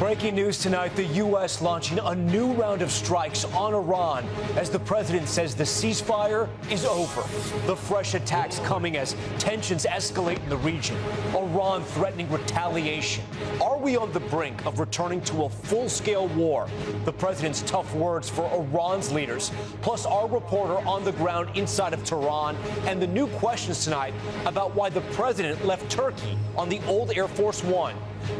Breaking news tonight, the U.S. launching a new round of strikes on Iran as the president says the ceasefire is over. The fresh attacks coming as tensions escalate in the region. Iran threatening retaliation. Are we on the brink of returning to a full-scale war? The president's tough words for Iran's leaders, plus our reporter on the ground inside of Tehran, and the new questions tonight about why the president left Turkey on the old Air Force One.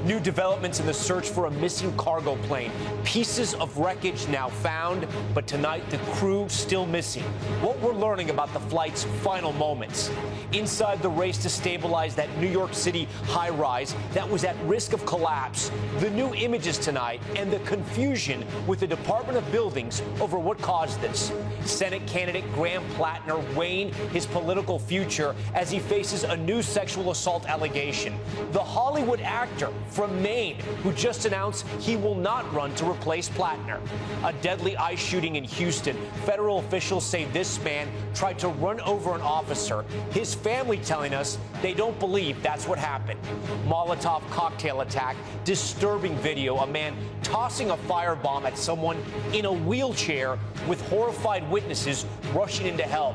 New developments in the search for a missing cargo plane. Pieces of wreckage now found, but tonight the crew still missing. What we're learning about the flight's final moments. Inside the race to stabilize that New York City high-rise that was at risk of collapse. The new images tonight and the confusion with the Department of Buildings over what caused this. Senate candidate Graham Platner weighing his political future as he faces a new sexual assault allegation. The Hollywood actor from Maine who just announced he will not run to replace Platner. A deadly ICE shooting in Houston. Federal officials say this man tried to run over an officer. His family telling us they don't believe that's what happened. Molotov cocktail attack. Disturbing video. A man tossing a firebomb at someone in a wheelchair with horrified witnesses rushing in to help.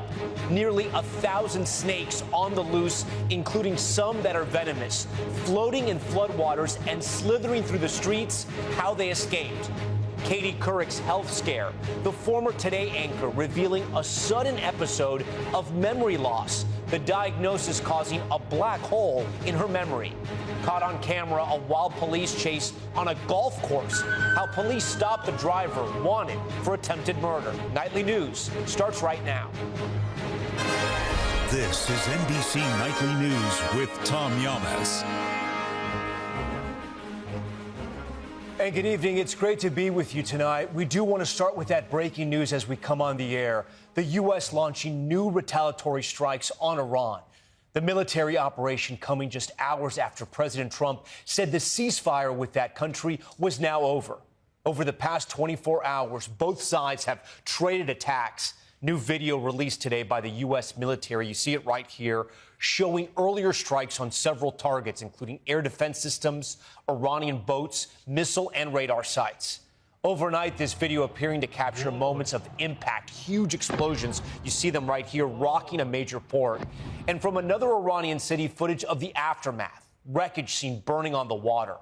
Nearly 1,000 snakes on the loose, including some that are venomous, floating in floodwaters and slithering through the streets. How they escaped. Katie Couric's health scare. The former Today anchor revealing a sudden episode of memory loss. The diagnosis causing a black hole in her memory. Caught on camera, a wild police chase on a golf course. How police stopped the driver wanted for attempted murder. Nightly News starts right now. This is NBC Nightly News with Tom Yamas. And good evening. It's great to be with you tonight. We do want to start with that breaking news as we come on the air. The U.S. launching new retaliatory strikes on Iran. The military operation coming just hours after President Trump said the ceasefire with that country was now over. Over the past 24 hours, both sides have traded attacks. New video released today by the U.S. military. You see it right here, showing earlier strikes on several targets, including air defense systems, Iranian boats, missile and radar sites. Overnight, this video appearing to capture moments of impact, huge explosions. You see them right here, rocking a major port. And from another Iranian city, footage of the aftermath. Wreckage seen burning on the water.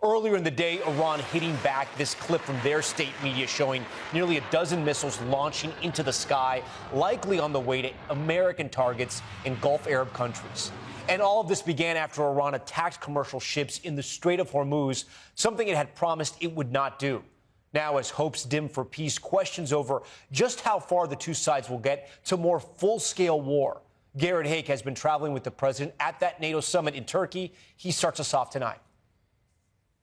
Earlier in the day, Iran hitting back. This clip from their state media showing nearly a dozen missiles launching into the sky, likely on the way to American targets in Gulf Arab countries. And all of this began after Iran attacked commercial ships in the Strait of Hormuz, something it had promised it would not do. Now, as hopes dim for peace, questions over just how far the two sides will get to more full-scale war. Garrett Haake has been traveling with the president at that NATO summit in Turkey. He starts us off tonight.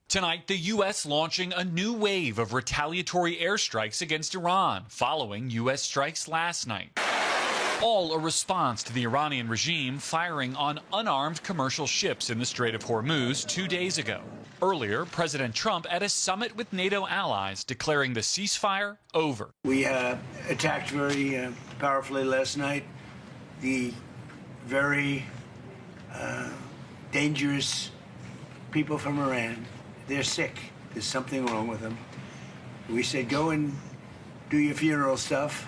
Tonight, the U.S. launching a new wave of retaliatory airstrikes against Iran, following U.S. strikes last night. All a response to the Iranian regime firing on unarmed commercial ships in the Strait of Hormuz 2 days ago. Earlier, President Trump at a summit with NATO allies declaring the ceasefire over. We attacked very powerfully last night the very dangerous people from Iran. They're sick. There's something wrong with them. We said, go and do your funeral stuff.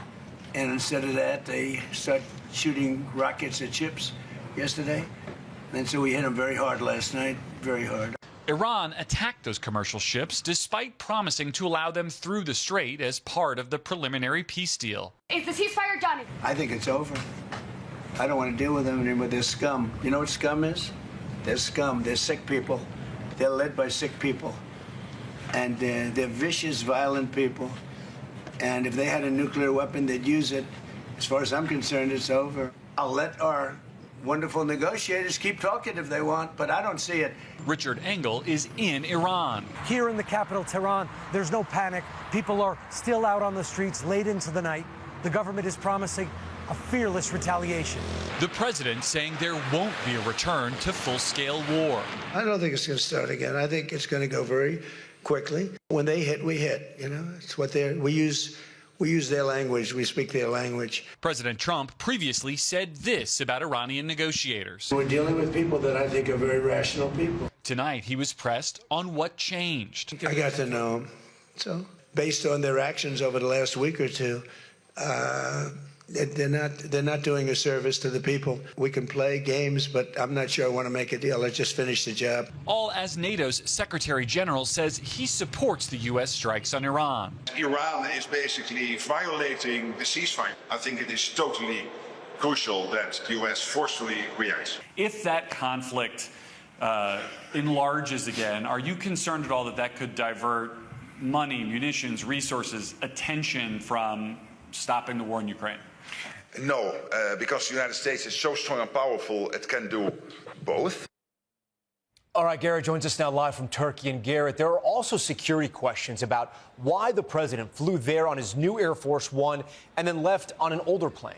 And instead of that, they start shooting rockets at ships yesterday. And so we hit them very hard last night, very hard. Iran attacked those commercial ships despite promising to allow them through the strait as part of the preliminary peace deal. Is the ceasefire done? I think it's over. I don't want to deal with them anymore. They're scum. You know what scum is? They're scum. They're sick people. They're led by sick people. And they're vicious, violent people. And if they had a nuclear weapon, they'd use it. As far as I'm concerned, it's over. I'll let our wonderful negotiators keep talking if they want, but I don't see it. Richard Engel is in Iran. Here in the capital, Tehran, there's no panic. People are still out on the streets late into the night. The government is promising a fearless retaliation. The president saying there won't be a return to full-scale war. I don't think it's going to start again. I think it's going to go very quickly. When they hit, we hit. You know, it's what we use their language. We speak their language. President Trump previously said this about Iranian negotiators. We're dealing with people that I think are very rational people. Tonight, he was pressed on what changed. I got to know them. So, based on their actions over the last week or two, they're not doing a service to the people. We can play games, but I'm not sure I want to make a deal. Let's just finish the job. All as NATO's Secretary General says he supports the U.S. strikes on Iran. Iran is basically violating the ceasefire. I think it is totally crucial that the U.S. forcefully reacts. If that conflict enlarges again, are you concerned at all that that could divert money, munitions, resources, attention from stopping the war in Ukraine? No, because the United States is so strong and powerful, it can do both. All right, Garrett joins us now live from Turkey. And Garrett, there are also security questions about why the president flew there on his new Air Force One and then left on an older plane.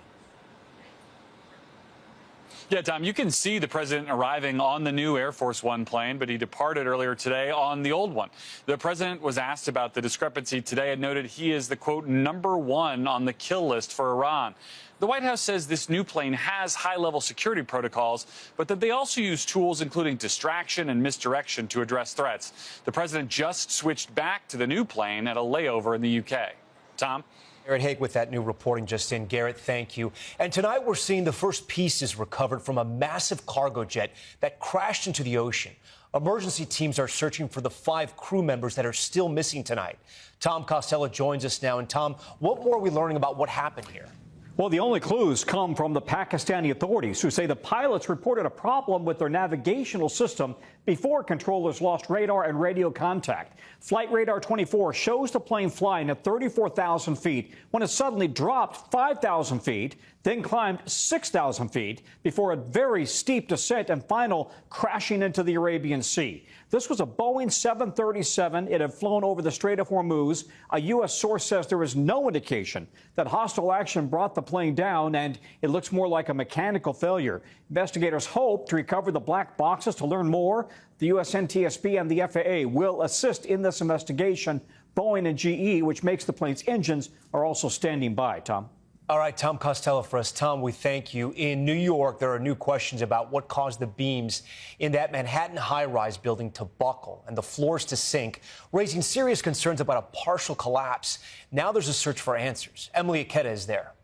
Yeah, Tom, you can see the president arriving on the new Air Force One plane, but he departed earlier today on the old one. The president was asked about the discrepancy today and noted he is the, quote, #1 on the kill list for Iran. The White House says this new plane has high-level security protocols, but that they also use tools including distraction and misdirection to address threats. The president just switched back to the new plane at a layover in the UK. Tom? Garrett Haig with that new reporting just in. Garrett, thank you. And tonight we're seeing the first pieces recovered from a massive cargo jet that crashed into the ocean. Emergency teams are searching for the 5 crew members that are still missing tonight. Tom Costello joins us now. And Tom, what more are we learning about what happened here? Well, the only clues come from the Pakistani authorities, who say the pilots reported a problem with their navigational system before controllers lost radar and radio contact. Flight radar 24 shows the plane flying at 34,000 feet when it suddenly dropped 5,000 feet, then climbed 6,000 feet before a very steep descent and final crashing into the Arabian Sea. This was a Boeing 737. It had flown over the Strait of Hormuz. A U.S. source says there is no indication that hostile action brought the plane down, and it looks more like a mechanical failure. Investigators hope to recover the black boxes. To learn more, the U.S. NTSB and the FAA will assist in this investigation. Boeing and GE, which makes the plane's engines, are also standing by. Tom? All right, Tom Costello for us. Tom, we thank you. In New York, there are new questions about what caused the beams in that Manhattan high-rise building to buckle and the floors to sink, raising serious concerns about a partial collapse. Now there's a search for answers. Emily Ikeda is there.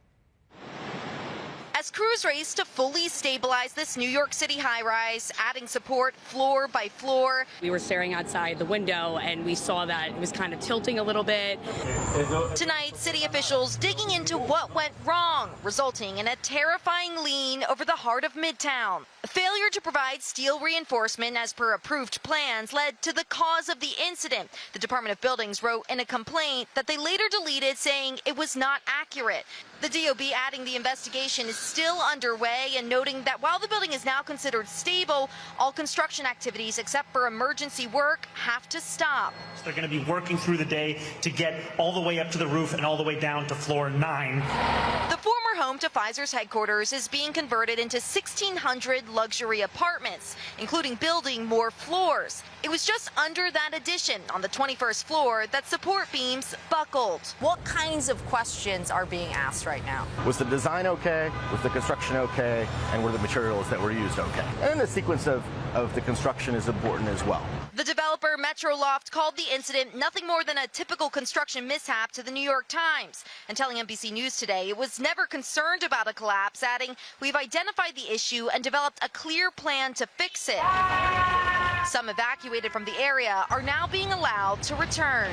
As crews race to fully stabilize this New York City high-rise, adding support floor by floor. We were staring outside the window and we saw that it was kind of tilting a little bit. Tonight, city officials digging into what went wrong, resulting in a terrifying lean over the heart of Midtown. A failure to provide steel reinforcement as per approved plans led to the cause of the incident. The Department of Buildings wrote in a complaint that they later deleted, saying it was not accurate. The DOB adding the investigation is still underway and noting that while the building is now considered stable, all construction activities except for emergency work have to stop. They're going to be working through the day to get all the way up to the roof and all the way down to floor 9. The former home to Pfizer's headquarters is being converted into 1,600 luxury apartments, including building more floors. It was just under that addition on the 21st floor that support beams buckled. What kinds of questions are being asked right now? Was the design okay? Was the construction okay? And were the materials that were used okay? And the sequence of the construction is important as well. The developer Metroloft called the incident nothing more than a typical construction mishap to the New York Times, and telling NBC News today it was never concerned about a collapse, adding, "We've identified the issue and developed a clear plan to fix it." Some evacuated from the area are now being allowed to return.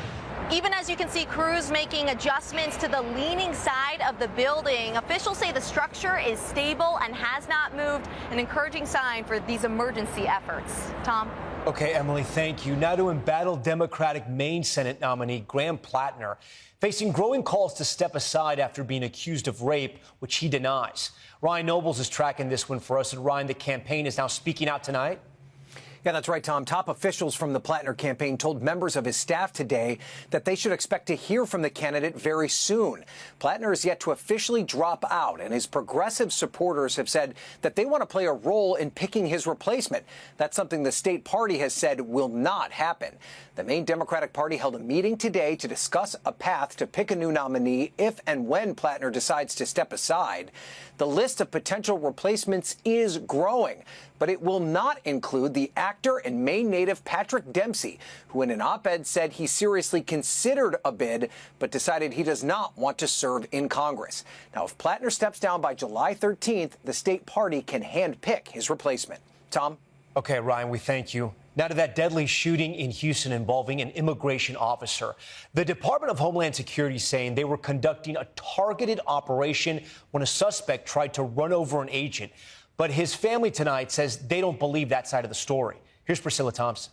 Even as you can see crews making adjustments to the leaning side of the building, officials say the structure is stable and has not moved, an encouraging sign for these emergency efforts. Tom? Okay, Emily, thank you. Now to embattled Democratic Maine Senate nominee Graham Platner, facing growing calls to step aside after being accused of rape, which he denies. Ryan Nobles is tracking this one for us. And Ryan, the campaign is now speaking out tonight. Yeah, that's right, Tom. Top officials from the Platner campaign told members of his staff today that they should expect to hear from the candidate very soon. Platner is yet to officially drop out, and his progressive supporters have said that they want to play a role in picking his replacement. That's something the state party has said will not happen. The Maine Democratic Party held a meeting today to discuss a path to pick a new nominee if and when Platner decides to step aside. The list of potential replacements is growing. but it will not include the actor and Maine native Patrick Dempsey, who in an op-ed said he seriously considered a bid, but decided he does not want to serve in Congress. Now, if Platner steps down by July 13th, the state party can handpick his replacement. Tom? Okay, Ryan, we thank you. Now to that deadly shooting in Houston involving an immigration officer. The Department of Homeland Security saying they were conducting a targeted operation when a suspect tried to run over an agent. But his family tonight says they don't believe that side of the story. Here's Priscilla Thompson.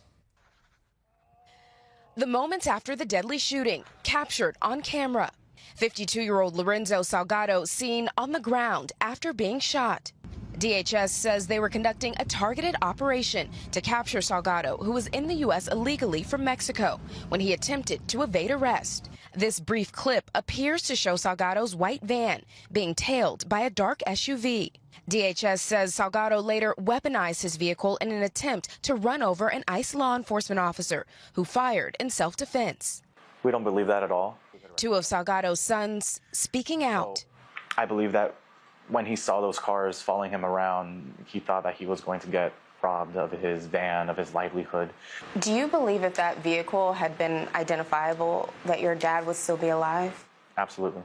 The moments after the deadly shooting, captured on camera. 52-year-old Lorenzo Salgado seen on the ground after being shot. DHS says they were conducting a targeted operation to capture Salgado, who was in the U.S. illegally from Mexico when he attempted to evade arrest. This brief clip appears to show Salgado's white van being tailed by a dark SUV. DHS says Salgado later weaponized his vehicle in an attempt to run over an ICE law enforcement officer who fired in self-defense. We don't believe that at all. Two of Salgado's sons speaking out. I believe that when he saw those cars following him around, he thought that he was going to get robbed of his van, of his livelihood. Do you believe if that vehicle had been identifiable, that your dad would still be alive? Absolutely.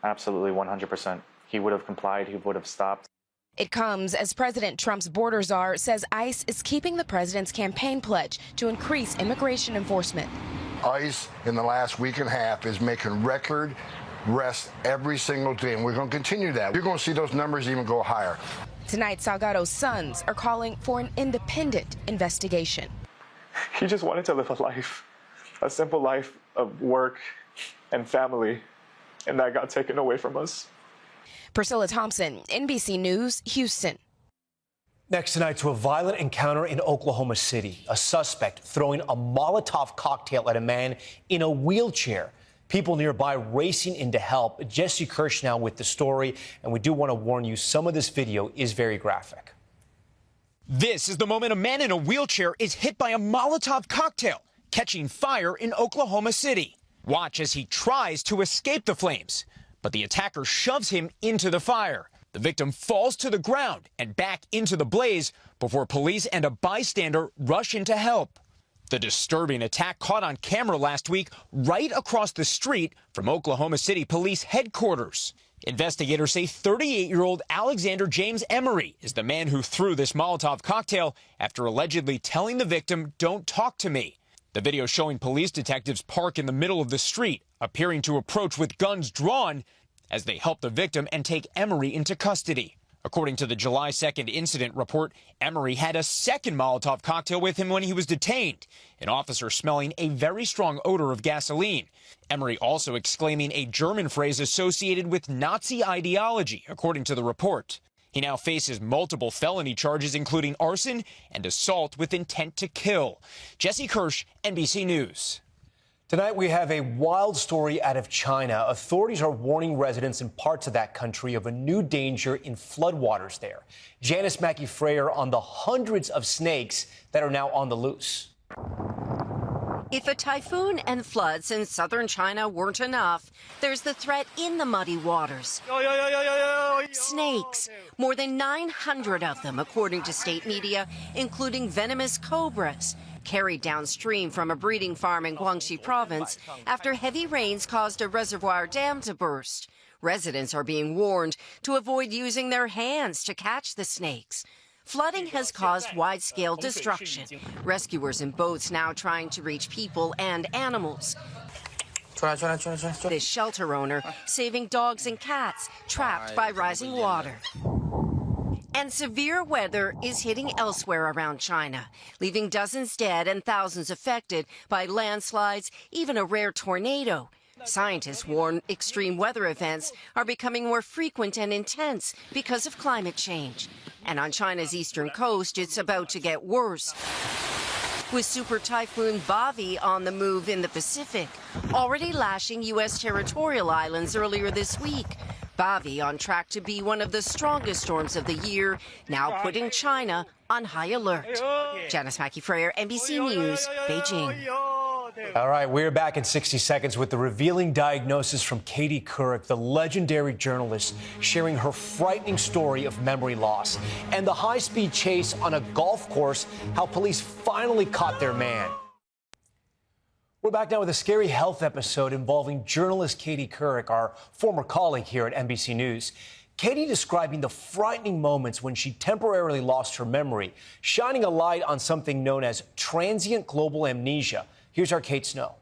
Absolutely, 100%. He would have complied, he would have stopped. It comes as President Trump's border czar says ICE is keeping the president's campaign pledge to increase immigration enforcement. ICE in the last week and a half is making record arrests every single day, and we're going to continue that. You're going to see those numbers even go higher. Tonight, Salgado's sons are calling for an independent investigation. He just wanted to live a life, a simple life of work and family, and that got taken away from us. Priscilla Thompson, NBC News, Houston. Next tonight, to a violent encounter in Oklahoma City. A suspect throwing a Molotov cocktail at a man in a wheelchair. People nearby racing in to help. Jesse Kirsch now with the story, and we do want to warn you, some of this video is very graphic. This is the moment a man in a wheelchair is hit by a Molotov cocktail, catching fire in Oklahoma City. Watch as he tries to escape the flames, but the attacker shoves him into the fire. The victim falls to the ground and back into the blaze before police and a bystander rush in to help. The disturbing attack caught on camera last week right across the street from Oklahoma City Police Headquarters. Investigators say 38-year-old Alexander James Emery is the man who threw this Molotov cocktail after allegedly telling the victim, "Don't talk to me." The video showing police detectives park in the middle of the street, appearing to approach with guns drawn as they help the victim and take Emery into custody. According to the July 2nd incident report, Emery had a second Molotov cocktail with him when he was detained, an officer smelling a very strong odor of gasoline. Emery also exclaiming a German phrase associated with Nazi ideology, according to the report. He now faces multiple felony charges, including arson and assault with intent to kill. Jesse Kirsch, NBC News. Tonight, we have a wild story out of China. Authorities are warning residents in parts of that country of a new danger in floodwaters there. Janice Mackey-Freyer on the hundreds of snakes that are now on the loose. If a typhoon and floods in southern China weren't enough, there's the threat in the muddy waters. Snakes, more than 900 of them, according to state media, including venomous cobras, carried downstream from a breeding farm in Guangxi province after heavy rains caused a reservoir dam to burst. Residents are being warned to avoid using their hands to catch the snakes. Flooding has caused wide-scale destruction. Rescuers in boats now trying to reach people and animals. This shelter owner saving dogs and cats trapped by rising water. And severe weather is hitting elsewhere around China, leaving dozens dead and thousands affected by landslides, even a rare tornado. Scientists warn extreme weather events are becoming more frequent and intense because of climate change. And on China's eastern coast, it's about to get worse, with super typhoon Bavi on the move in the Pacific, already lashing U.S. territorial islands earlier this week. Bavi on track to be one of the strongest storms of the year, now putting China on high alert. Janice Mackey-Freyer, NBC News, Beijing. All right, we're back in 60 seconds with the revealing diagnosis from Katie Couric, the legendary journalist, sharing her frightening story of memory loss and the high-speed chase on a golf course, how police finally caught their man. We're back now with a scary health episode involving journalist Katie Couric, our former colleague here at NBC News. Katie describing the frightening moments when she temporarily lost her memory, shining a light on something known as transient global amnesia. Here's our Kate Snow.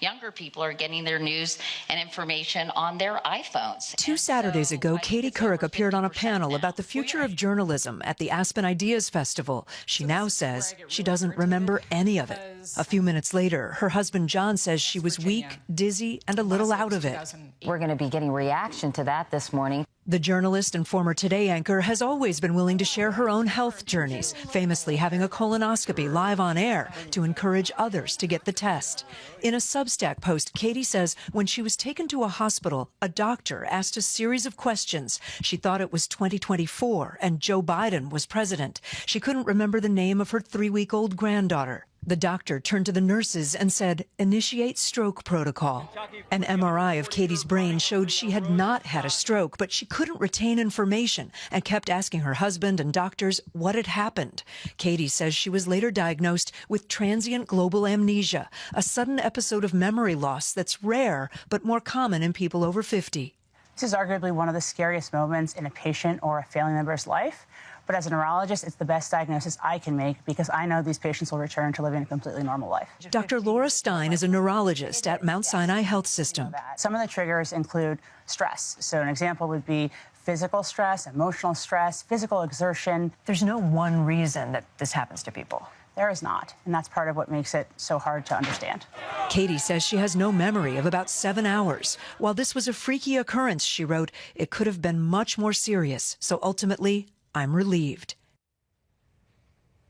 Younger people are getting their news and information on their iPhones. 2 Saturdays ago, Katie Couric appeared on a panel about the future of journalism at the Aspen Ideas Festival. She now says she doesn't remember any of it. A few minutes later, her husband John says she was weak, dizzy, and a little out of it. We're going to be getting reaction to that this morning. The journalist and former Today anchor has always been willing to share her own health journeys, famously having a colonoscopy live on air to encourage others to get the test. In a Substack post, Katie says when she was taken to a hospital, a doctor asked a series of questions. She thought it was 2024 and Joe Biden was president. She couldn't remember the name of her 3-week-old granddaughter. The doctor turned to the nurses and said, "Initiate stroke protocol." An MRI of Katie's brain showed she had not had a stroke, but she couldn't retain information and kept asking her husband and doctors what had happened. Katie says she was later diagnosed with transient global amnesia, a sudden episode of memory loss that's rare but more common in people over 50. This is arguably one of the scariest moments in a patient or a family member's life. But as a neurologist, it's the best diagnosis I can make because I know these patients will return to living a completely normal life. Dr. Laura Stein is a neurologist at Mount Sinai Health System. Some of the triggers include stress. So an example would be physical stress, emotional stress, physical exertion. There's no one reason that this happens to people. There is not, and that's part of what makes it so hard to understand. Katie says she has no memory of about 7 hours. While this was a freaky occurrence, she wrote, it could have been much more serious. So ultimately, I'm relieved.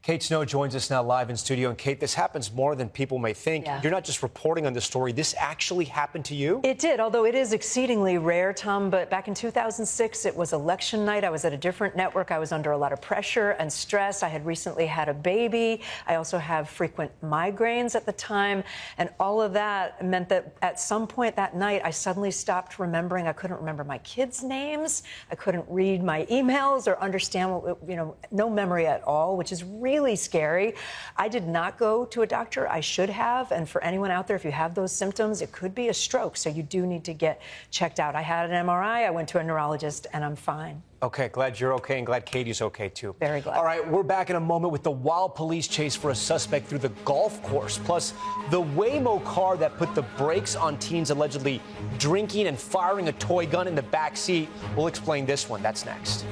Kate Snow joins us now live in studio. And Kate, this happens more than people may think. Yeah. You're not just reporting on this story. This actually happened to you? It did, although it is exceedingly rare, Tom. But back in 2006, it was election night. I was at a different network. I was under a lot of pressure and stress. I had recently had a baby. I also have frequent migraines at the time. And all of that meant that at some point that night, I suddenly stopped remembering. I couldn't remember my kids' names. I couldn't read my emails or understand, no memory at all, which is really scary. I did not go to a doctor. I should have. And for anyone out there, if you have those symptoms, it could be a stroke. So you do need to get checked out. I had an MRI. I went to a neurologist, and I'm fine. Okay, glad you're okay and glad Katie's okay, too. Very glad. All right, we're back in a moment with the wild police chase for a suspect through the golf course, plus the Waymo car that put the brakes on teens allegedly drinking and firing a toy gun in the back seat. We'll explain this one. That's next.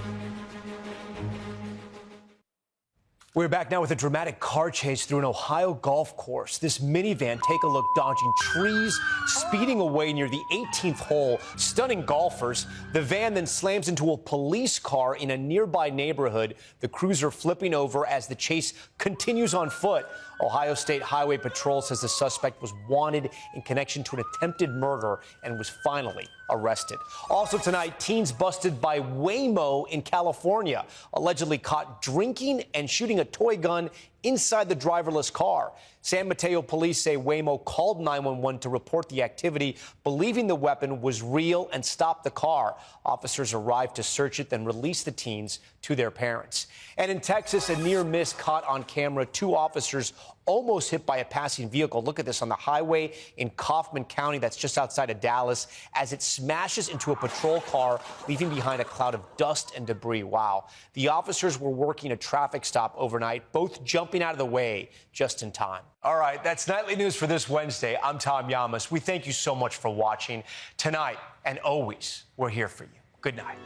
We're back now with a dramatic car chase through an Ohio golf course. This minivan, take a look, dodging trees, speeding away near the 18th hole, stunning golfers. The van then slams into a police car in a nearby neighborhood, the cruiser flipping over as the chase continues on foot. Ohio State Highway Patrol says the suspect was wanted in connection to an attempted murder and was finally arrested. Also tonight, teens busted by Waymo in California, allegedly caught drinking and shooting a toy gun inside the driverless car. San Mateo police say Waymo called 911 to report the activity, believing the weapon was real, and stopped the car. Officers arrived to search it, then released the teens to their parents. And in Texas, a near miss caught on camera. 2 officers almost hit by a passing vehicle. Look at this on the highway in Kaufman County, that's just outside of Dallas, as it smashes into a patrol car, leaving behind a cloud of dust and debris. Wow. The officers were working a traffic stop overnight, both jumping out of the way just in time. All right, that's Nightly News for this Wednesday. I'm Tom Llamas. We thank you so much for watching. Tonight and always, we're here for you. Good night.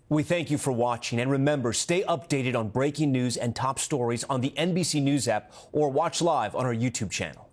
We thank you for watching. And remember, stay updated on breaking news and top stories on the NBC News app or watch live on our YouTube channel.